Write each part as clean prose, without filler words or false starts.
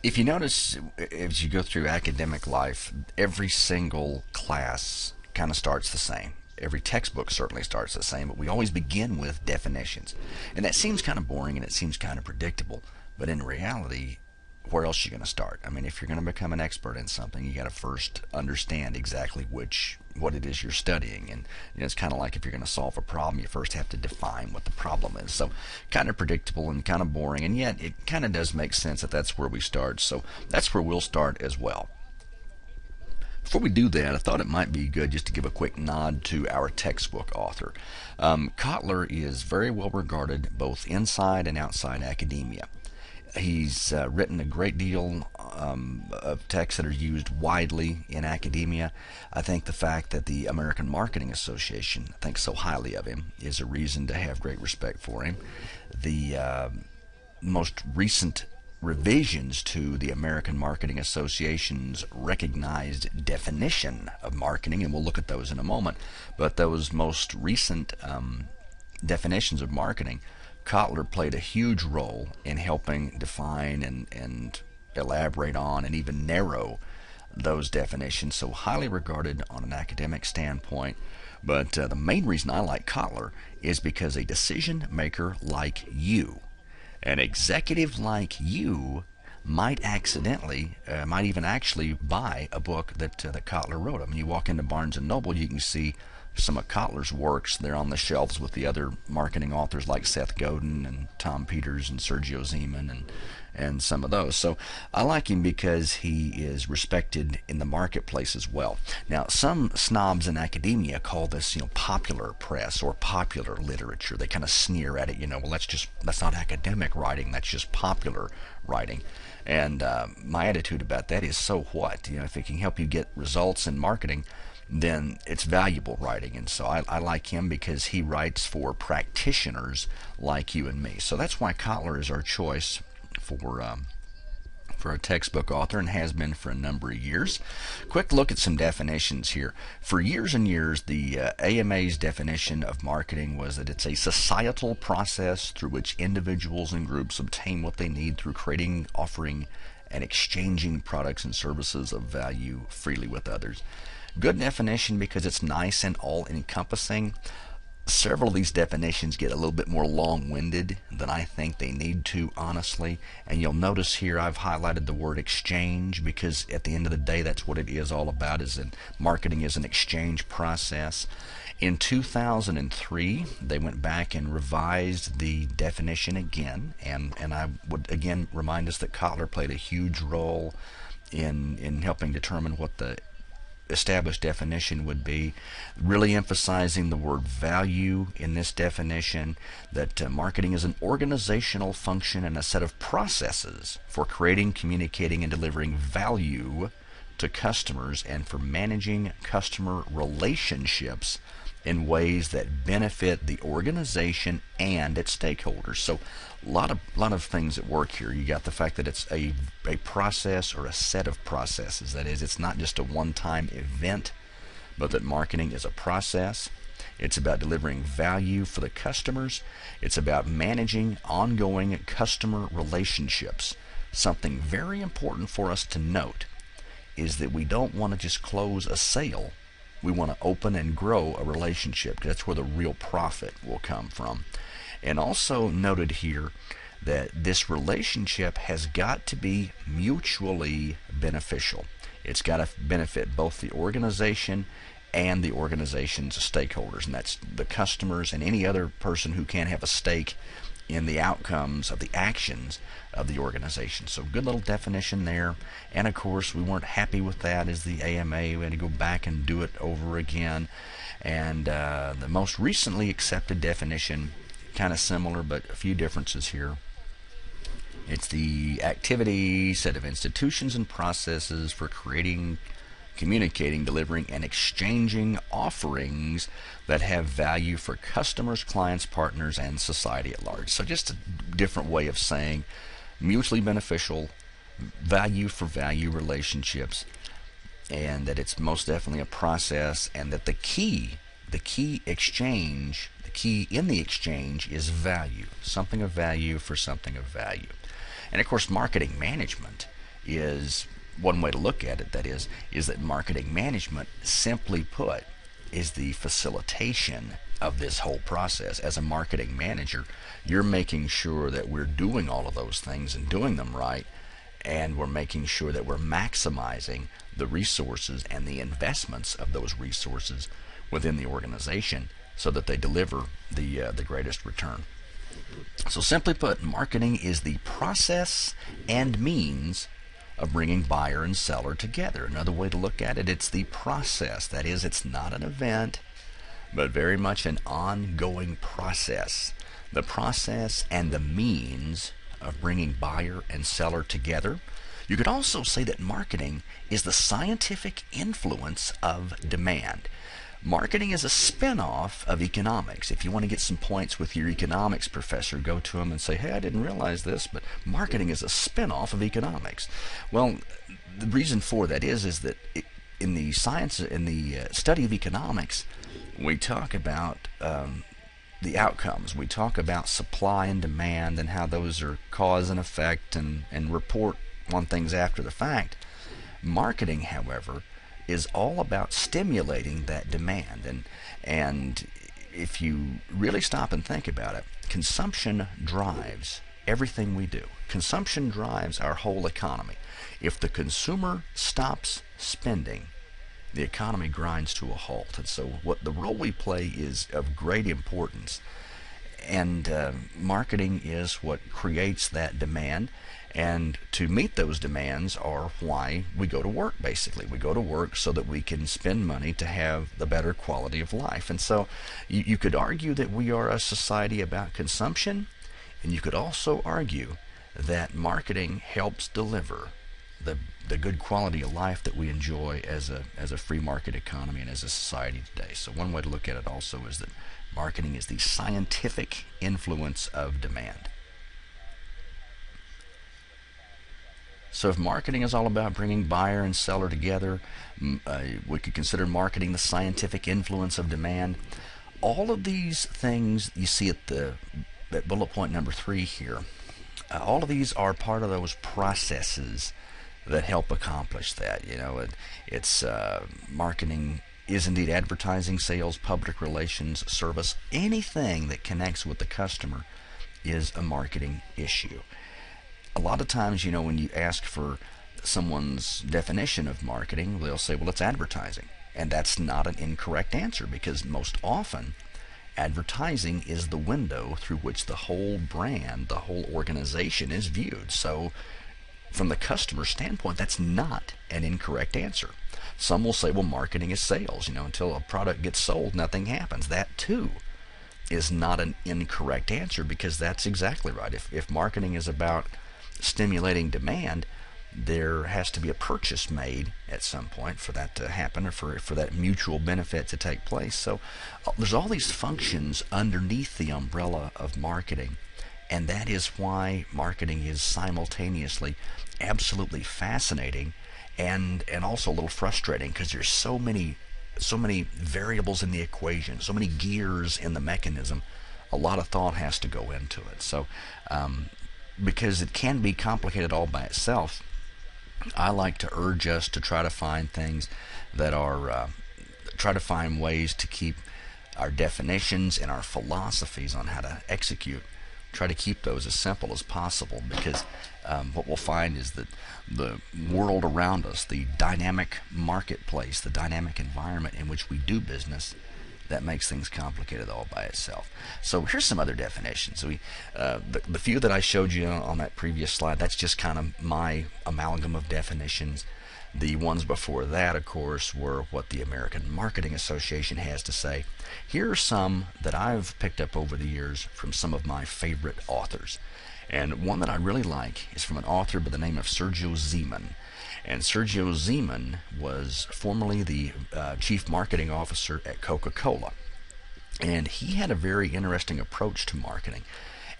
If you notice, as you go through academic life, every single class kind of starts the same. Every textbook certainly starts the same, but we always begin with definitions. And that seems kind of boring and it seems kind of predictable, but in reality, where else are you going to start? I mean, if you're going to become an expert in something, you got to first understand exactly what it is you're studying. And it's kind of like if you're going to solve a problem, you first have to define what the problem is. So kind of predictable and kind of boring, and yet it kind of does make sense that that's where we start. So that's where we'll start as well. Before we do that, I thought it might be good just to give a quick nod to our textbook author. Kotler is very well regarded both inside and outside academia. He's written a great deal of texts that are used widely in academia. I think the fact that the American Marketing Association thinks so highly of him is a reason to have great respect for him. The most recent revisions to the American Marketing Association's recognized definition of marketing, and we'll look at those in a moment, but those most recent definitions of marketing, Kotler played a huge role in helping define and elaborate on and even narrow those definitions, so highly regarded on an academic standpoint. But the main reason I like Kotler is because a decision maker like you, an executive like you, might even actually buy a book that Kotler wrote. I mean, you walk into Barnes and Noble, you can see some of Kotler's works. They're on the shelves with the other marketing authors like Seth Godin and Tom Peters and Sergio Zeman and some of those. So I like him because he is respected in the marketplace as well. Now, some snobs in academia call this, popular press or popular literature. They kind of sneer at it. Well, that's not academic writing. That's just popular writing. And my attitude about that is, so what? If it can help you get results in marketing, then it's valuable writing. And so I like him because he writes for practitioners like you and me. So that's why Kotler is our choice for a textbook author, and has been for a number of years. Quick look at some definitions here. For years and years, the AMA's definition of marketing was that it's a societal process through which individuals and groups obtain what they need through creating, offering, and exchanging products and services of value freely with others. Good definition because it's nice and all-encompassing. Several of these definitions get a little bit more long-winded than I think they need to, honestly. And you'll notice here I've highlighted the word exchange because at the end of the day, that's what it is all about, is that marketing is an exchange process. In 2003, they went back and revised the definition again, and I would again remind us that Kotler played a huge role in helping determine what the established definition would be, really emphasizing the word value in this definition, that marketing is an organizational function and a set of processes for creating, communicating, and delivering value to customers and for managing customer relationships in ways that benefit the organization and its stakeholders. So a lot of things at work here. You got the fact that it's a process or a set of processes. That is, it's not just a one-time event, but that marketing is a process. It's about delivering value for the customers. It's about managing ongoing customer relationships. Something very important for us to note is that we don't want to just close a sale. We want to open and grow a relationship. That's where the real profit will come from. And also noted here that this relationship has got to be mutually beneficial. It's got to benefit both the organization and the organization's stakeholders, and that's the customers and any other person who can have a stake in the outcomes of the actions of the organization. So good little definition there. And of course, we weren't happy with that as the AMA. We had to go back and do it over again. And the most recently accepted definition, kind of similar, but a few differences here. It's the activity, set of institutions and processes for creating, communicating, delivering, and exchanging offerings that have value for customers, clients, partners, and society at large. So just a different way of saying mutually beneficial, value for value relationships, and that it's most definitely a process, and that the key exchange, the key in the exchange is value, something of value for something of value. And of course, marketing management is one way to look at it, that is that marketing management, simply put, is the facilitation of this whole process. As a marketing manager, you're making sure that we're doing all of those things and doing them right, and we're making sure that we're maximizing the resources and the investments of those resources within the organization so that they deliver the greatest return. So simply put, marketing is the process and means of bringing buyer and seller together. Another way to look at it, it's the process. That is, it's not an event, but very much an ongoing process. The process and the means of bringing buyer and seller together. You could also say that marketing is the scientific influence of demand. Marketing is a spin-off of economics. If you want to get some points with your economics professor, go to him and say, hey, I didn't realize this, but marketing is a spin-off of economics. Well, the reason for that is that in the study of economics, we talk about the outcomes. We talk about supply and demand and how those are cause and effect, and report on things after the fact. Marketing, however, is all about stimulating that demand. And if you really stop and think about it, consumption drives everything we do. Consumption drives our whole economy. If the consumer stops spending, the economy grinds to a halt. And so what the role we play is of great importance. And marketing is what creates that demand. And to meet those demands are why we go to work, basically. We go to work so that we can spend money to have the better quality of life. And so you could argue that we are a society about consumption, and you could also argue that marketing helps deliver the good quality of life that we enjoy as a free market economy and as a society today. So one way to look at it also is that marketing is the scientific influence of demand. So if marketing is all about bringing buyer and seller together, we could consider marketing the scientific influence of demand. All of these things you see at bullet point number 3 here, all of these are part of those processes that help accomplish that. It's marketing is indeed advertising, sales, public relations, service. Anything that connects with the customer is a marketing issue. A lot of times, when you ask for someone's definition of marketing, they'll say, well, it's advertising. And that's not an incorrect answer, because most often advertising is the window through which the whole brand, the whole organization is viewed. So from the customer standpoint, that's not an incorrect answer. Some will say, well, marketing is sales. Until a product gets sold, nothing happens. That too is not an incorrect answer, because that's exactly right. If marketing is about stimulating demand, there has to be a purchase made at some point for that to happen, or for that mutual benefit to take place. So there's all these functions underneath the umbrella of marketing, and that is why marketing is simultaneously absolutely fascinating and also a little frustrating, because there's so many variables in the equation, so many gears in the mechanism. A lot of thought has to go into it. So because it can be complicated all by itself, I like to urge us to try to find things that are try to find ways to keep our definitions and our philosophies on how to execute, try to keep those as simple as possible, because what we'll find is that the world around us, the dynamic marketplace, the dynamic environment in which we do business, that makes things complicated all by itself. So here's some other definitions. The few that I showed you on that previous slide, that's just kind of my amalgam of definitions. The ones before that, of course, were what the American Marketing Association has to say. Here are some that I've picked up over the years from some of my favorite authors. And one that I really like is from an author by the name of Sergio Zeman. And Sergio Zeman was formerly the chief marketing officer at Coca-Cola. And he had a very interesting approach to marketing.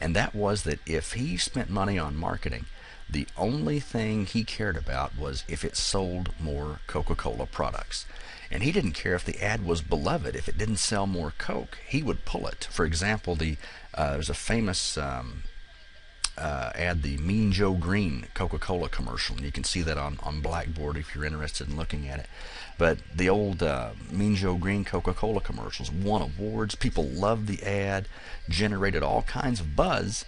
And that was that if he spent money on marketing, the only thing he cared about was if it sold more Coca-Cola products. And he didn't care if the ad was beloved. If it didn't sell more Coke, he would pull it. For example, there's a famous add the Mean Joe Green Coca-Cola commercial, and you can see that on Blackboard if you're interested in looking at it. But the old Mean Joe Green Coca-Cola commercials won awards. People loved the ad, generated all kinds of buzz,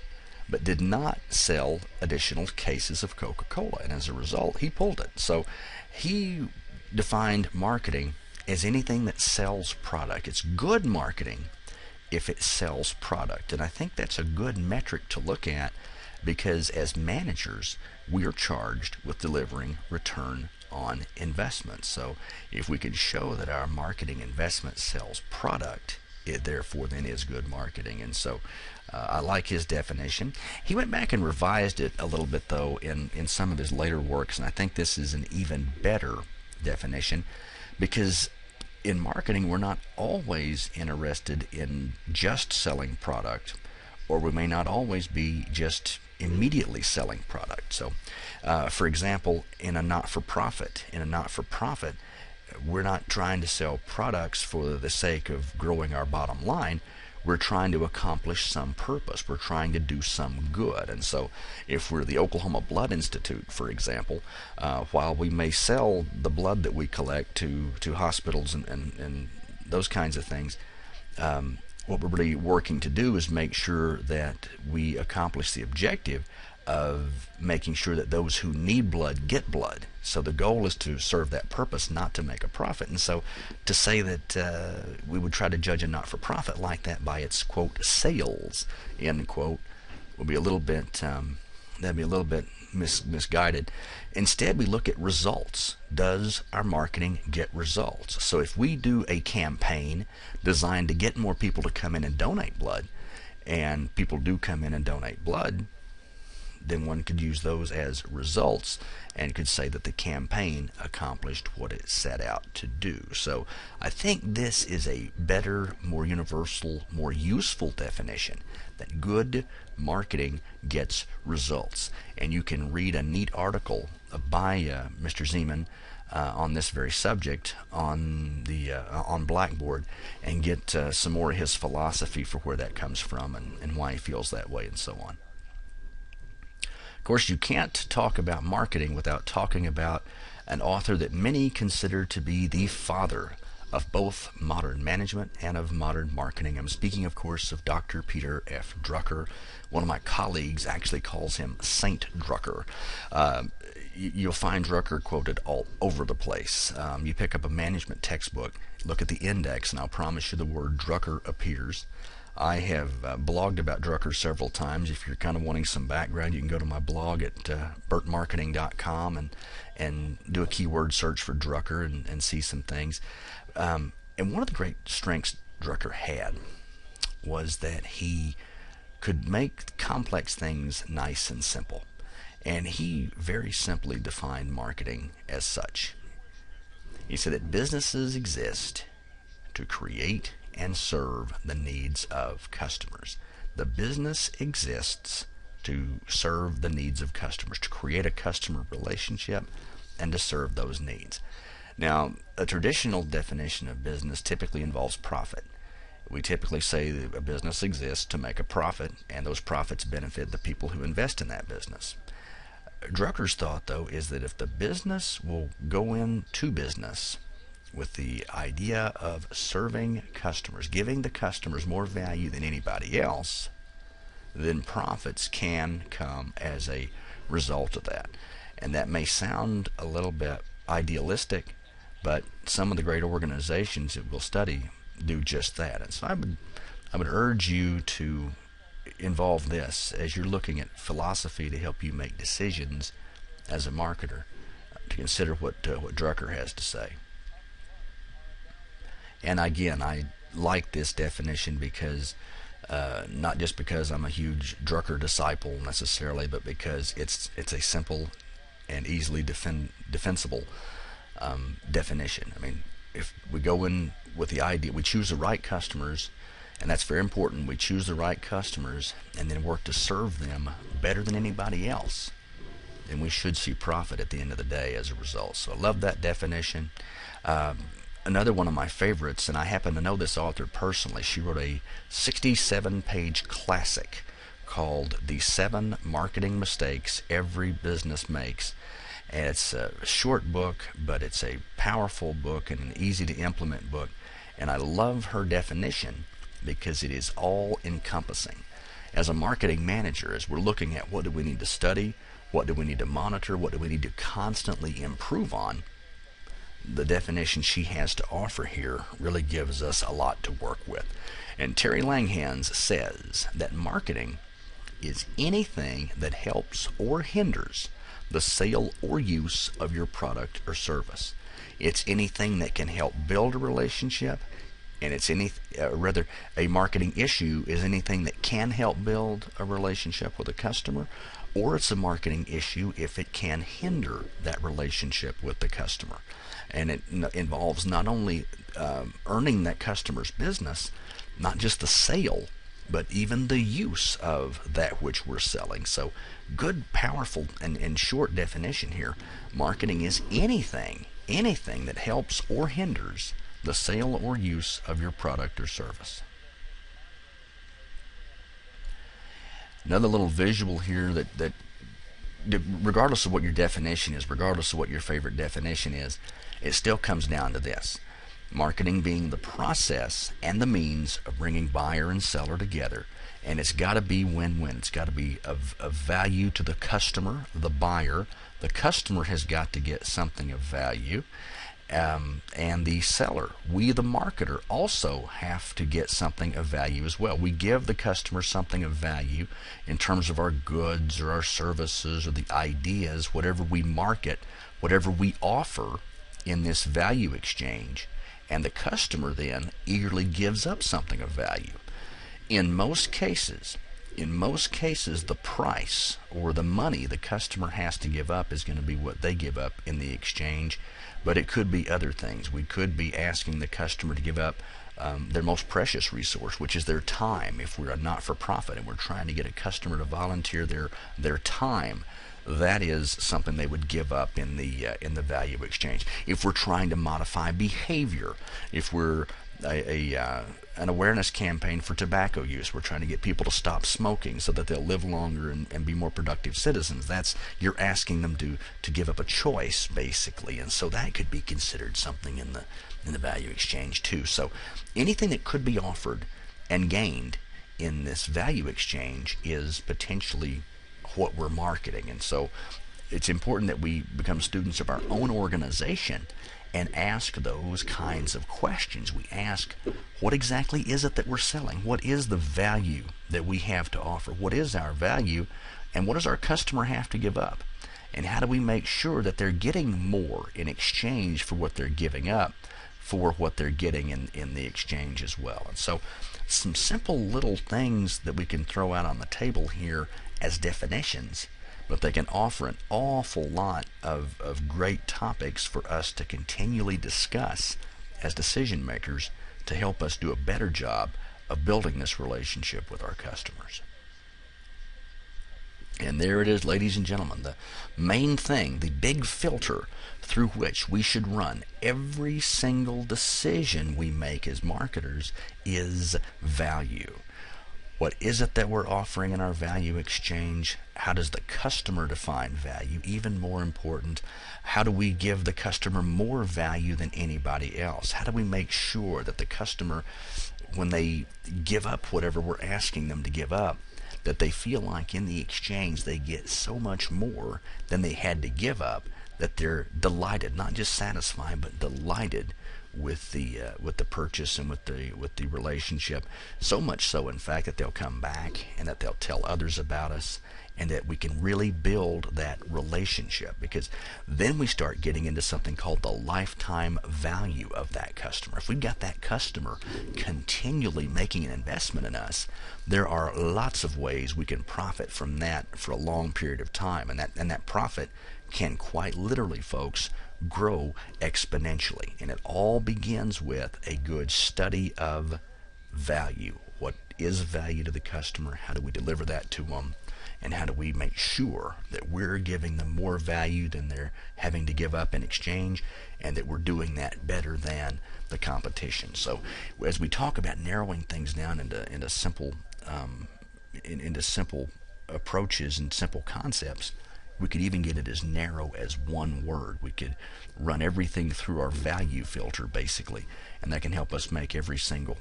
but did not sell additional cases of Coca-Cola, and as a result, he pulled it. So he defined marketing as anything that sells product. It's good marketing if it sells product, and I think that's a good metric to look at, because as managers, we are charged with delivering return on investment. So if we can show that our marketing investment sells product, it therefore then is good marketing. And so I like his definition. He went back and revised it a little bit, though, in some of his later works, and I think this is an even better definition, because in marketing, we're not always interested in just selling product, or we may not always be just immediately selling product. So, for example, in a not-for-profit, we're not trying to sell products for the sake of growing our bottom line. We're trying to accomplish some purpose. We're trying to do some good. And so if we're the Oklahoma Blood Institute, for example, while we may sell the blood that we collect to hospitals and those kinds of things, what we're really working to do is make sure that we accomplish the objective of making sure that those who need blood get blood. So the goal is to serve that purpose, not to make a profit. And so to say that we would try to judge a not-for-profit like that by its, quote, sales, end quote, would be a little bit, that'd be a little bit misguided. Instead, we look at results. Does our marketing get results? So if we do a campaign designed to get more people to come in and donate blood, and people do come in and donate blood, then one could use those as results and could say that the campaign accomplished what it set out to do. So I think this is a better, more universal, more useful definition, that good marketing gets results. And you can read a neat article by Mr. Zeman on this very subject on Blackboard, and get some more of his philosophy for where that comes from and why he feels that way and so on. Of course, you can't talk about marketing without talking about an author that many consider to be the father of both modern management and of modern marketing. I'm speaking, of course, of Dr. Peter F. Drucker. One of my colleagues actually calls him Saint Drucker. You'll find Drucker quoted all over the place. You pick up a management textbook, look at the index, and I'll promise you the word Drucker appears. I have blogged about Drucker several times. If you're kind of wanting some background, you can go to my blog at burtmarketing.com and do a keyword search for Drucker and see some things. And one of the great strengths Drucker had was that he could make complex things nice and simple. And he very simply defined marketing as such. He said that businesses exist to create and serve the needs of customers. The business exists to serve the needs of customers, to create a customer relationship and to serve those needs. Now, a traditional definition of business typically involves profit. We typically say that a business exists to make a profit, and those profits benefit the people who invest in that business. Drucker's thought, though, is that if the business will go into business with the idea of serving customers, giving the customers more value than anybody else, then profits can come as a result of that. And that may sound a little bit idealistic, but some of the great organizations that we'll study do just that. And so I would urge you to involve this as you're looking at philosophy to help you make decisions as a marketer, to consider what Drucker has to say. And again, I like this definition because not just because I'm a huge Drucker disciple necessarily, but because it's a simple and easily defensible definition. I mean, if we go in with the idea, we choose the right customers, and that's very important. We choose the right customers and then work to serve them better than anybody else, then we should see profit at the end of the day as a result. So I love that definition. Another one of my favorites, and I happen to know this author personally, she wrote a 67-page classic called The 7 Marketing Mistakes Every Business Makes. And it's a short book, but it's a powerful book and an easy to implement book. And I love her definition because it is all encompassing. As a marketing manager, as we're looking at what do we need to study, what do we need to monitor, what do we need to constantly improve on, the definition she has to offer here really gives us a lot to work with. And Terry Langhans says that marketing is anything that helps or hinders the sale or use of your product or service. It's anything that can help build a relationship, and it's a marketing issue is anything that can help build a relationship with a customer, or it's a marketing issue if it can hinder that relationship with the customer. And it involves not only earning that customer's business, not just the sale, but even the use of that which we're selling. So good, powerful, and short definition here. Marketing is anything that helps or hinders the sale or use of your product or service. Another little visual here that regardless of what your definition is, regardless of what your favorite definition is, it still comes down to this. Marketing being the process and the means of bringing buyer and seller together. And it's got to be win-win. It's got to be of value to the customer, the buyer. The customer has got to get something of value. And the seller, we the marketer, also have to get something of value as well. We give the customer something of value in terms of our goods or our services or the ideas, whatever we market, whatever we offer in this value exchange. And the customer then eagerly gives up something of value. In most cases, the price or the money the customer has to give up is going to be what they give up in the exchange, but it could be other things. We could be asking the customer to give up their most precious resource, which is their time. If we're a not-for-profit and we're trying to get a customer to volunteer their time, that is something they would give up in the value exchange. If we're trying to modify behavior, if we're an awareness campaign for tobacco use, we're trying to get people to stop smoking so that they'll live longer and be more productive citizens. That's, you're asking them to give up a choice, basically, and so that could be considered something in the value exchange too. So anything that could be offered and gained in this value exchange is potentially what we're marketing. And so it's important that we become students of our own organization and ask those kinds of questions. We ask, what exactly is it that we're selling? What is the value that we have to offer? What is our value? And what does our customer have to give up? And how do we make sure that they're getting more in exchange for what they're giving up, for what they're getting in the exchange as well? And so some simple little things that we can throw out on the table here as definitions, but they can offer an awful lot of great topics for us to continually discuss as decision makers to help us do a better job of building this relationship with our customers. And there it is, ladies and gentlemen, the main thing, the big filter through which we should run every single decision we make as marketers is value. What is it that we're offering in our value exchange? How does the customer define value? Even more important, how do we give the customer more value than anybody else? How do we make sure that the customer, when they give up whatever we're asking them to give up, that they feel like in the exchange they get so much more than they had to give up, that they're delighted, not just satisfied, but delighted with the purchase and with the relationship. So much so, in fact, that they'll come back and that they'll tell others about us, and that we can really build that relationship, because then we start getting into something called the lifetime value of that customer. If we've got that customer continually making an investment in us, there are lots of ways we can profit from that for a long period of time, and that profit can quite literally, folks, grow exponentially. And it all begins with a good study of value. What is value to the customer? How do we deliver that to them? And how do we make sure that we're giving them more value than they're having to give up in exchange, and that we're doing that better than the competition? So as we talk about narrowing things down into simple into simple approaches and simple concepts, we could even get it as narrow as one word. We could run everything through our value filter, basically, and that can help us make every single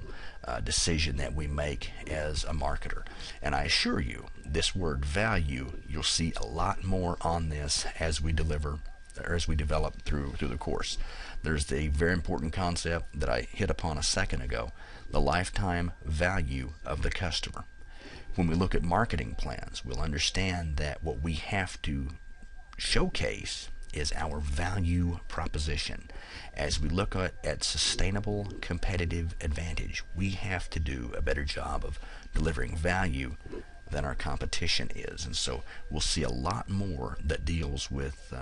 decision that we make as a marketer. And I assure you, this word value, you'll see a lot more on this as we deliver or as we develop through the course. There's a very important concept that I hit upon a second ago, the lifetime value of the customer. When we look at marketing plans, we'll understand that what we have to showcase is our value proposition. As we look at sustainable competitive advantage, we have to do a better job of delivering value than our competition is. And so we'll see a lot more that deals with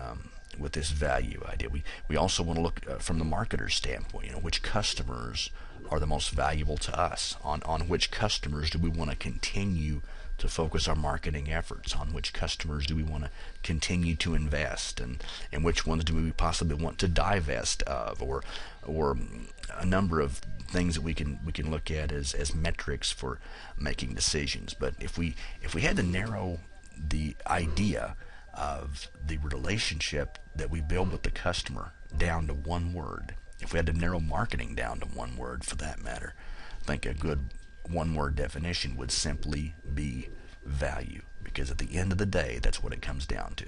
this value idea. We also want to look from the marketer's standpoint, which customers are the most valuable to us, on which customers do we want to continue to focus our marketing efforts, on which customers do we want to continue to invest, and which ones do we possibly want to divest of, or a number of things that we can look at as metrics for making decisions. But if we had to narrow the idea of the relationship that we build with the customer down to one word, if we had to narrow marketing down to one word for that matter, I think a good one-word definition would simply be value, because at the end of the day, that's what it comes down to.